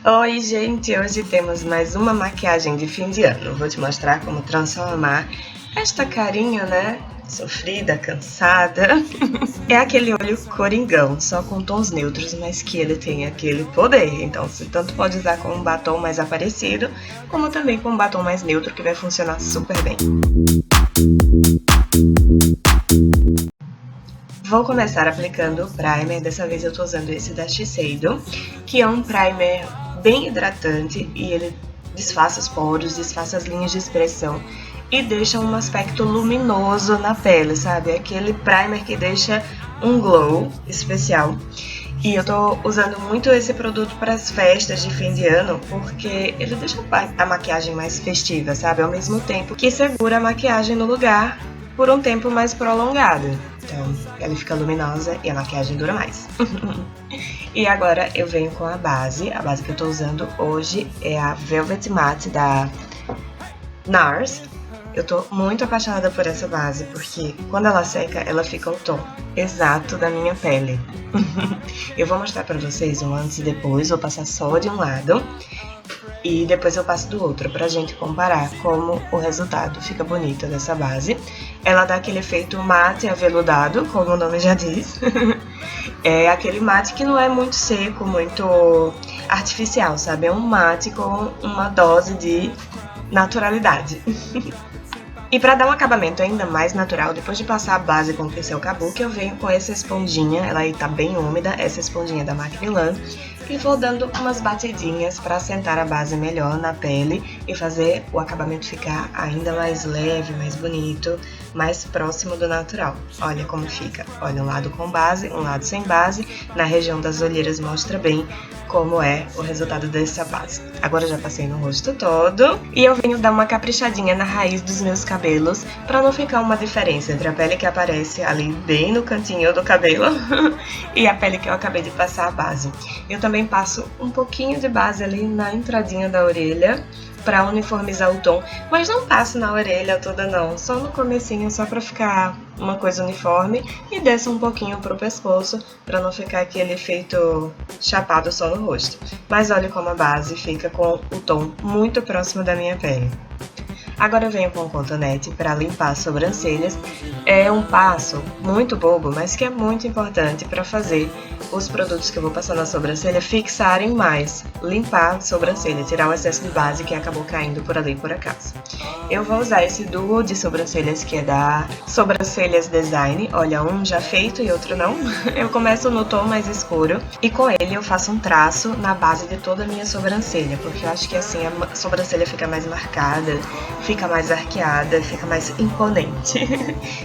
Oi, gente! Hoje temos mais uma maquiagem de fim de ano. Vou te mostrar como transformar esta carinha, né? Sofrida, cansada. É aquele olho coringão, só com tons neutros, mas que ele tem aquele poder. Então, você tanto pode usar com um batom mais aparecido, como também com um batom mais neutro, que vai funcionar super bem. Vou começar aplicando o primer, dessa vez eu tô usando esse da Shiseido, que é um primer bem hidratante e ele disfarça os poros, disfarça as linhas de expressão e deixa um aspecto luminoso na pele, sabe? Aquele primer que deixa um glow especial. E eu tô usando muito esse produto para as festas de fim de ano, porque ele deixa a maquiagem mais festiva, sabe? Ao mesmo tempo que segura a maquiagem no lugar por um tempo mais prolongado. Então, ela fica luminosa e a maquiagem dura mais. E agora eu venho com a base que eu tô usando hoje é a Velvet Matte da NARS. Eu tô muito apaixonada por essa base, porque quando ela seca, ela fica o tom exato da minha pele. Eu vou mostrar pra vocês um antes e depois, vou passar só de um lado e depois eu passo do outro, pra gente comparar como o resultado fica bonito dessa base. Ela dá aquele efeito mate aveludado, como o nome já diz. É aquele mate que não é muito seco, muito artificial, sabe? É um mate com uma dose de naturalidade. E para dar um acabamento ainda mais natural, depois de passar a base com o pincel kabuki, eu venho com essa esponjinha, ela aí tá bem úmida, essa esponjinha da Mac Milan, e vou dando umas batidinhas para assentar a base melhor na pele e fazer o acabamento ficar ainda mais leve, mais bonito, mais próximo do natural. Olha como fica, olha um lado com base, um lado sem base, na região das olheiras mostra bem como é o resultado dessa base. Agora eu já passei no rosto todo e eu venho dar uma caprichadinha na raiz dos meus cabelos para não ficar uma diferença entre a pele que aparece ali bem no cantinho do cabelo e a pele que eu acabei de passar a base. Eu também passo um pouquinho de base ali na entradinha da orelha para uniformizar o tom, mas não passo na orelha toda não, só no comecinho, só para ficar uma coisa uniforme e desço um pouquinho pro pescoço para não ficar aquele efeito chapado só no rosto. Mas olha como a base fica com o tom muito próximo da minha pele. Agora eu venho com o cotonete para limpar as sobrancelhas. É um passo muito bobo, mas que é muito importante para fazer os produtos que eu vou passar na sobrancelha fixarem mais, limpar a sobrancelha, tirar o excesso de base que acabou caindo por ali por acaso. Eu vou usar esse duo de sobrancelhas que é da Sobrancelhas Design, olha, um já feito e outro não. Eu começo no tom mais escuro e com ele eu faço um traço na base de toda a minha sobrancelha, porque eu acho que assim a sobrancelha fica mais marcada, fica mais arqueada, fica mais imponente.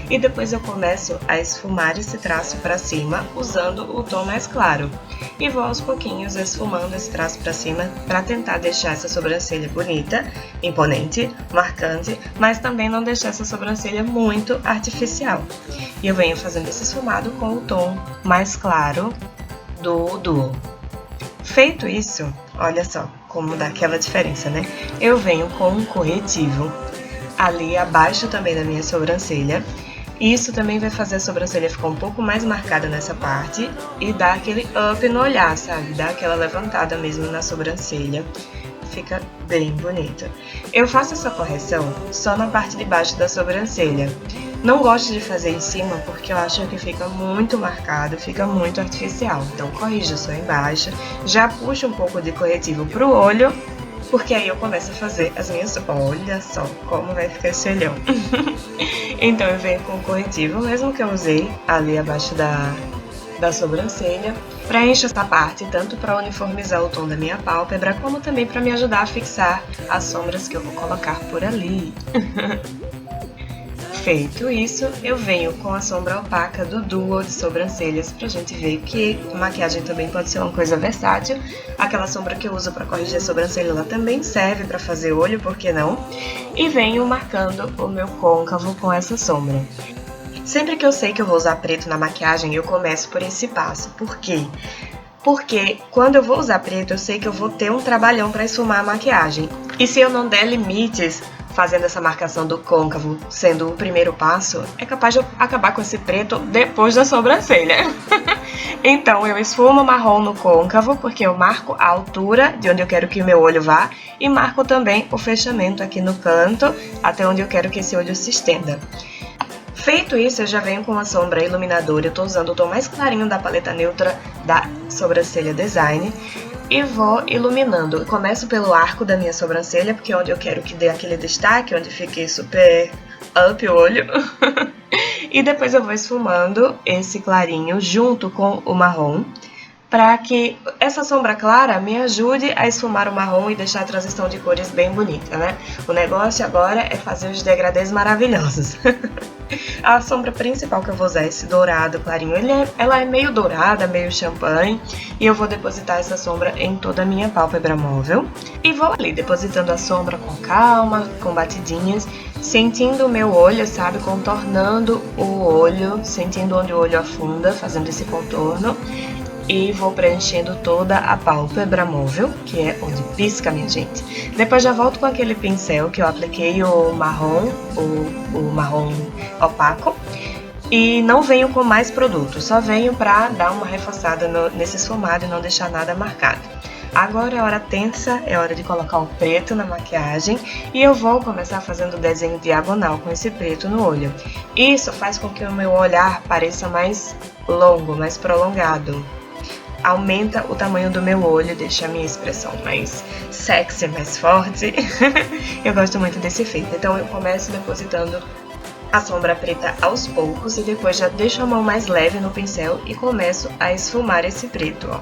E depois eu começo a esfumar esse traço para cima usando o tom mais claro. E vou aos pouquinhos esfumando esse traço para cima para tentar deixar essa sobrancelha bonita, imponente, marcante, mas também não deixar essa sobrancelha muito artificial. E eu venho fazendo esse esfumado com o tom mais claro do duo. Feito isso, olha só como dá aquela diferença, né? Eu venho com um corretivo ali abaixo também da minha sobrancelha. Isso também vai fazer a sobrancelha ficar um pouco mais marcada nessa parte e dar aquele up no olhar, sabe? Dar aquela levantada mesmo na sobrancelha. Fica bem bonita. Eu faço essa correção só na parte de baixo da sobrancelha. Não gosto de fazer em cima porque eu acho que fica muito marcado, fica muito artificial. Então corrija só embaixo, já puxa um pouco de corretivo pro olho, porque aí eu começo a fazer as minhas... Olha só como vai ficar esse olhão. Então eu venho com o corretivo, mesmo que eu usei ali abaixo da sobrancelha, preencho essa parte tanto para uniformizar o tom da minha pálpebra, como também para me ajudar a fixar as sombras que eu vou colocar por ali. Feito isso, eu venho com a sombra opaca do duo de sobrancelhas pra gente ver que maquiagem também pode ser uma coisa versátil. Aquela sombra que eu uso pra corrigir a sobrancelha, ela também serve pra fazer olho, por que não? E venho marcando o meu côncavo com essa sombra. Sempre que eu sei que eu vou usar preto na maquiagem, eu começo por esse passo. Por quê? Porque quando eu vou usar preto, eu sei que eu vou ter um trabalhão pra esfumar a maquiagem. E se eu não der limites fazendo essa marcação do côncavo sendo o primeiro passo, é capaz de eu acabar com esse preto depois da sobrancelha. Então, eu esfumo marrom no côncavo, porque eu marco a altura de onde eu quero que o meu olho vá e marco também o fechamento aqui no canto, até onde eu quero que esse olho se estenda. Feito isso, eu já venho com uma sombra iluminadora. Eu tô usando o tom mais clarinho da paleta neutra da Sobrancelha Design e vou iluminando. Eu começo pelo arco da minha sobrancelha, porque é onde eu quero que dê aquele destaque, onde fique super up o olho. E depois eu vou esfumando esse clarinho junto com o marrom, para que essa sombra clara me ajude a esfumar o marrom e deixar a transição de cores bem bonita, né? O negócio agora é fazer os degradês maravilhosos. A sombra principal que eu vou usar é esse dourado clarinho. Ela é meio dourada, meio champanhe, e eu vou depositar essa sombra em toda a minha pálpebra móvel. E vou ali depositando a sombra com calma, com batidinhas, sentindo o meu olho, sabe? Contornando o olho, sentindo onde o olho afunda, fazendo esse contorno. E vou preenchendo toda a pálpebra móvel, que é onde pisca, minha gente. Depois já volto com aquele pincel que eu apliquei o marrom opaco. E não venho com mais produto, só venho pra dar uma reforçada nesse esfumado e não deixar nada marcado. Agora é hora tensa, é hora de colocar o preto na maquiagem e eu vou começar fazendo o desenho diagonal com esse preto no olho. Isso faz com que o meu olhar pareça mais longo, mais prolongado. Aumenta o tamanho do meu olho, deixa a minha expressão mais sexy, mais forte. Eu gosto muito desse efeito. Então eu começo depositando a sombra preta aos poucos e depois já deixo a mão mais leve no pincel e começo a esfumar esse preto, ó.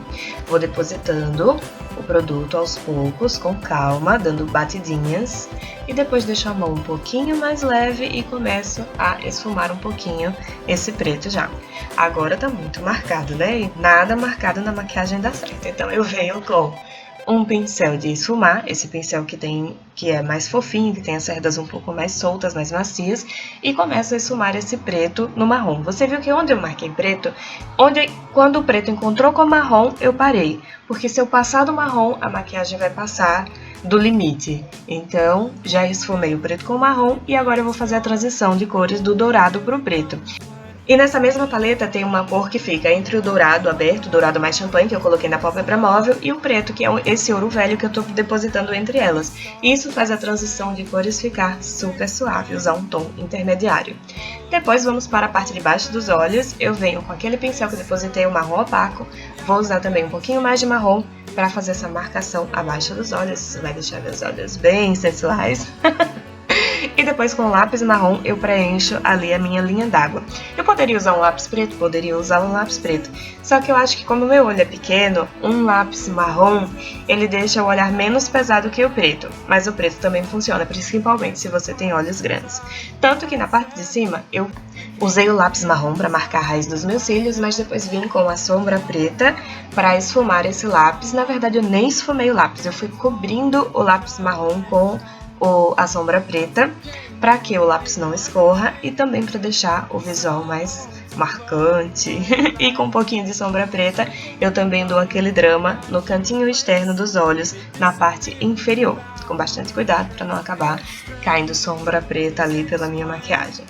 Vou depositando o produto aos poucos, com calma, dando batidinhas e depois deixo a mão um pouquinho mais leve e começo a esfumar um pouquinho esse preto já. Agora tá muito marcado, né? E nada marcado na maquiagem dá certo. Então eu venho com um pincel de esfumar, esse pincel que é mais fofinho, que tem as cerdas um pouco mais soltas, mais macias, e começo a esfumar esse preto no marrom. Você viu que onde eu marquei preto, quando o preto encontrou com o marrom, eu parei, porque se eu passar do marrom, a maquiagem vai passar do limite. Então, já esfumei o preto com o marrom e agora eu vou fazer a transição de cores do dourado para o preto. E nessa mesma paleta tem uma cor que fica entre o dourado aberto, o dourado mais champanhe, que eu coloquei na pálpebra móvel, e o preto, que é esse ouro velho que eu tô depositando entre elas. Isso faz a transição de cores ficar super suave, usar um tom intermediário. Depois vamos para a parte de baixo dos olhos, eu venho com aquele pincel que eu depositei o marrom opaco, vou usar também um pouquinho mais de marrom para fazer essa marcação abaixo dos olhos, isso vai deixar meus olhos bem sensuais. E depois com o lápis marrom eu preencho ali a minha linha d'água. Eu poderia usar um lápis preto? Poderia usar um lápis preto. Só que eu acho que como o meu olho é pequeno, um lápis marrom, ele deixa o olhar menos pesado que o preto. Mas o preto também funciona, principalmente se você tem olhos grandes. Tanto que na parte de cima eu usei o lápis marrom para marcar a raiz dos meus cílios, mas depois vim com a sombra preta para esfumar esse lápis. Na verdade eu nem esfumei o lápis, eu fui cobrindo o lápis marrom com a sombra preta, para que o lápis não escorra e também para deixar o visual mais marcante. E com um pouquinho de sombra preta, eu também dou aquele drama no cantinho externo dos olhos, na parte inferior, com bastante cuidado para não acabar caindo sombra preta ali pela minha maquiagem.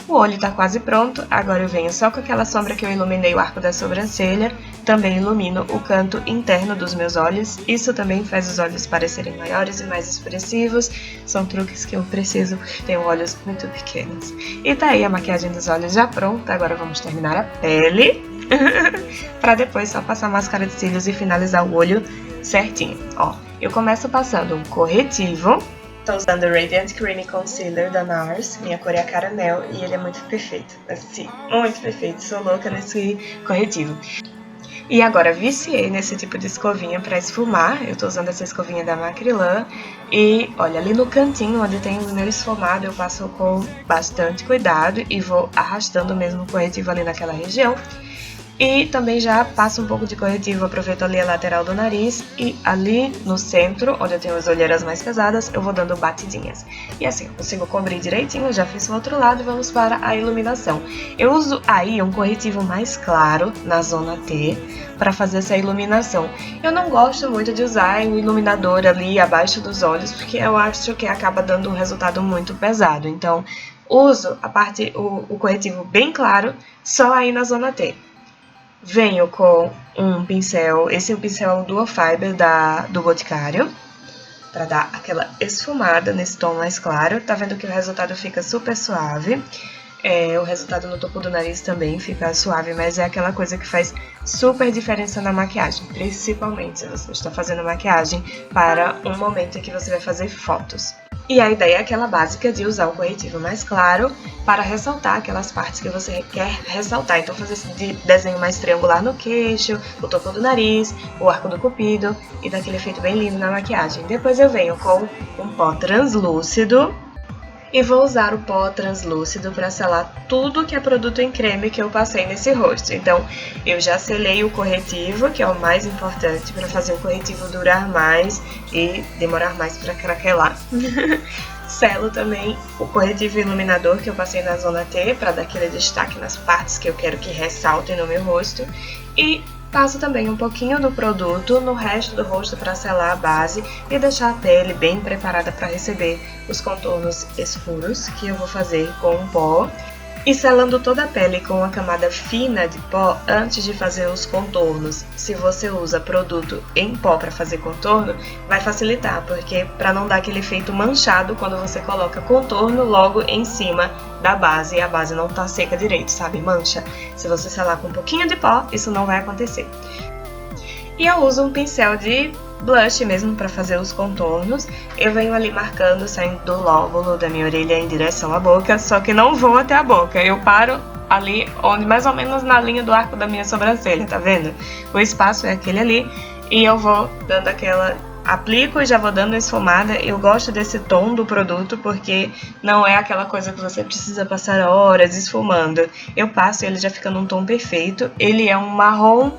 O olho tá quase pronto, agora eu venho só com aquela sombra que eu iluminei o arco da sobrancelha, também ilumino o canto interno dos meus olhos, isso também faz os olhos parecerem maiores e mais expressivos, são truques que eu preciso, tenho olhos muito pequenos. E tá aí a maquiagem dos olhos já pronta, agora vamos terminar a pele, pra depois só passar máscara de cílios e finalizar o olho certinho. Ó, eu começo passando um corretivo. Estou usando o Radiant Creamy Concealer da NARS, minha cor é a Caramel e ele é muito perfeito, assim, muito perfeito, sou louca nesse corretivo. E agora viciei nesse tipo de escovinha para esfumar, eu tô usando essa escovinha da Macrylan e olha, ali no cantinho onde tem o meu esfumado eu passo com bastante cuidado e vou arrastando mesmo o corretivo ali naquela região. E também já passo um pouco de corretivo, aproveito ali a lateral do nariz e ali no centro, onde eu tenho as olheiras mais pesadas, eu vou dando batidinhas. E assim, eu consigo cobrir direitinho, já fiz o outro lado e vamos para a iluminação. Eu uso aí um corretivo mais claro na zona T para fazer essa iluminação. Eu não gosto muito de usar um iluminador ali abaixo dos olhos, porque eu acho que acaba dando um resultado muito pesado. Então, uso o corretivo bem claro só aí na zona T. Venho com um pincel, esse é o pincel Dual Fiber do Boticário, para dar aquela esfumada nesse tom mais claro. Tá vendo que o resultado fica super suave. O resultado no topo do nariz também fica suave, mas é aquela coisa que faz super diferença na maquiagem, principalmente se você está fazendo maquiagem para um momento em que você vai fazer fotos. E a ideia é aquela básica de usar o corretivo mais claro para ressaltar aquelas partes que você quer ressaltar. Então fazer esse desenho mais triangular no queixo, o topo do nariz, o arco do cupido e dar aquele efeito bem lindo na maquiagem. Depois eu venho com um pó translúcido. E vou usar o pó translúcido para selar tudo que é produto em creme que eu passei nesse rosto. Então, eu já selei o corretivo, que é o mais importante para fazer o corretivo durar mais e demorar mais para craquelar. Selo também o corretivo iluminador que eu passei na zona T para dar aquele destaque nas partes que eu quero que ressaltem no meu rosto. E passo também um pouquinho do produto no resto do rosto para selar a base e deixar a pele bem preparada para receber os contornos escuros que eu vou fazer com o pó. E selando toda a pele com uma camada fina de pó antes de fazer os contornos. Se você usa produto em pó para fazer contorno, vai facilitar, porque para não dar aquele efeito manchado quando você coloca contorno logo em cima da base e a base não tá seca direito, sabe? Mancha. Se você selar com um pouquinho de pó, isso não vai acontecer. E eu uso um pincel de blush mesmo para fazer os contornos. Eu venho ali marcando, saindo do lóbulo da minha orelha em direção à boca, só que não vou até a boca. Eu paro ali, onde mais ou menos na linha do arco da minha sobrancelha, tá vendo? O espaço é aquele ali e eu vou dando aquela... Aplico e já vou dando esfumada. Eu gosto desse tom do produto porque não é aquela coisa que você precisa passar horas esfumando. Eu passo e ele já fica num tom perfeito. Ele é um marrom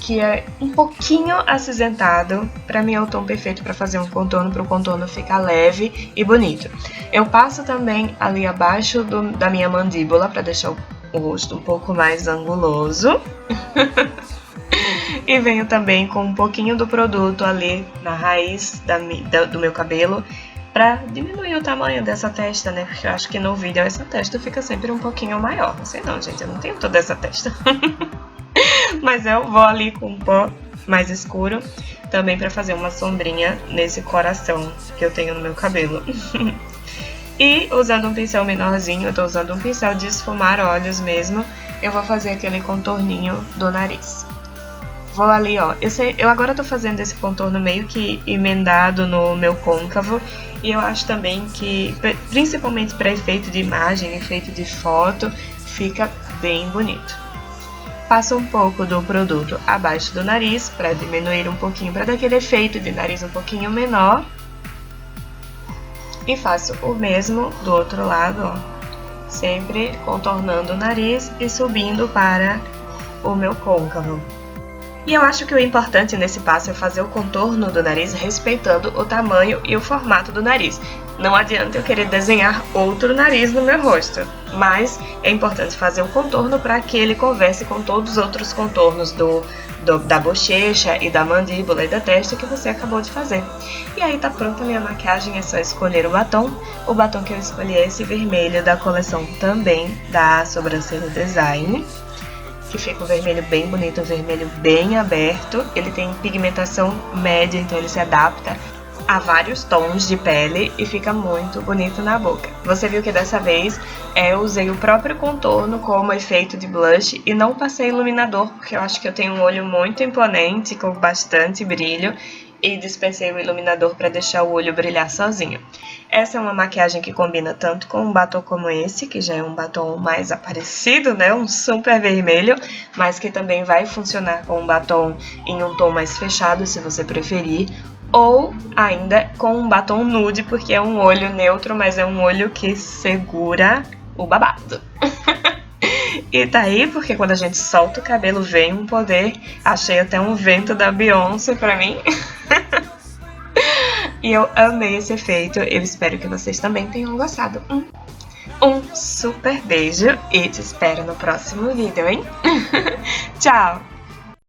que é um pouquinho acinzentado. Pra mim é o tom perfeito para fazer um contorno, para o contorno ficar leve e bonito. Eu passo também ali abaixo da minha mandíbula para deixar o rosto um pouco mais anguloso. E venho também com um pouquinho do produto ali na raiz do meu cabelo pra diminuir o tamanho dessa testa, né? Porque eu acho que no vídeo essa testa fica sempre um pouquinho maior. Não sei não, gente, eu não tenho toda essa testa. Mas eu vou ali com um pó mais escuro também pra fazer uma sombrinha nesse coração que eu tenho no meu cabelo. E usando um pincel menorzinho, eu tô usando um pincel de esfumar olhos mesmo, eu vou fazer aquele contorninho do nariz. Vou ali, ó, eu agora tô fazendo esse contorno meio que emendado no meu côncavo. E eu acho também que, principalmente para efeito de imagem, efeito de foto, fica bem bonito. Passo um pouco do produto abaixo do nariz para diminuir um pouquinho, para dar aquele efeito de nariz um pouquinho menor. E faço o mesmo do outro lado, ó, sempre contornando o nariz e subindo para o meu côncavo. E eu acho que o importante nesse passo é fazer o contorno do nariz respeitando o tamanho e o formato do nariz. Não adianta eu querer desenhar outro nariz no meu rosto, mas é importante fazer o contorno para que ele converse com todos os outros contornos da bochecha e da mandíbula e da testa que você acabou de fazer. E aí tá pronta a minha maquiagem, é só escolher o batom. O batom que eu escolhi é esse vermelho da coleção também da Sobrancelha Design, que fica um vermelho bem bonito, um vermelho bem aberto. Ele tem pigmentação média, então ele se adapta a vários tons de pele e fica muito bonito na boca. Você viu que dessa vez eu usei o próprio contorno como efeito de blush e não passei iluminador, porque eu acho que eu tenho um olho muito imponente, com bastante brilho, e dispensei o iluminador para deixar o olho brilhar sozinho. Essa é uma maquiagem que combina tanto com um batom como esse, que já é um batom mais aparecido, né? Um super vermelho, mas que também vai funcionar com um batom em um tom mais fechado, se você preferir, ou ainda com um batom nude, porque é um olho neutro, mas é um olho que segura o babado. E tá aí, porque quando a gente solta o cabelo vem um poder. Achei até um vento da Beyoncé pra mim. E eu amei esse efeito, eu espero que vocês também tenham gostado. Um super beijo e te espero no próximo vídeo, hein? Tchau!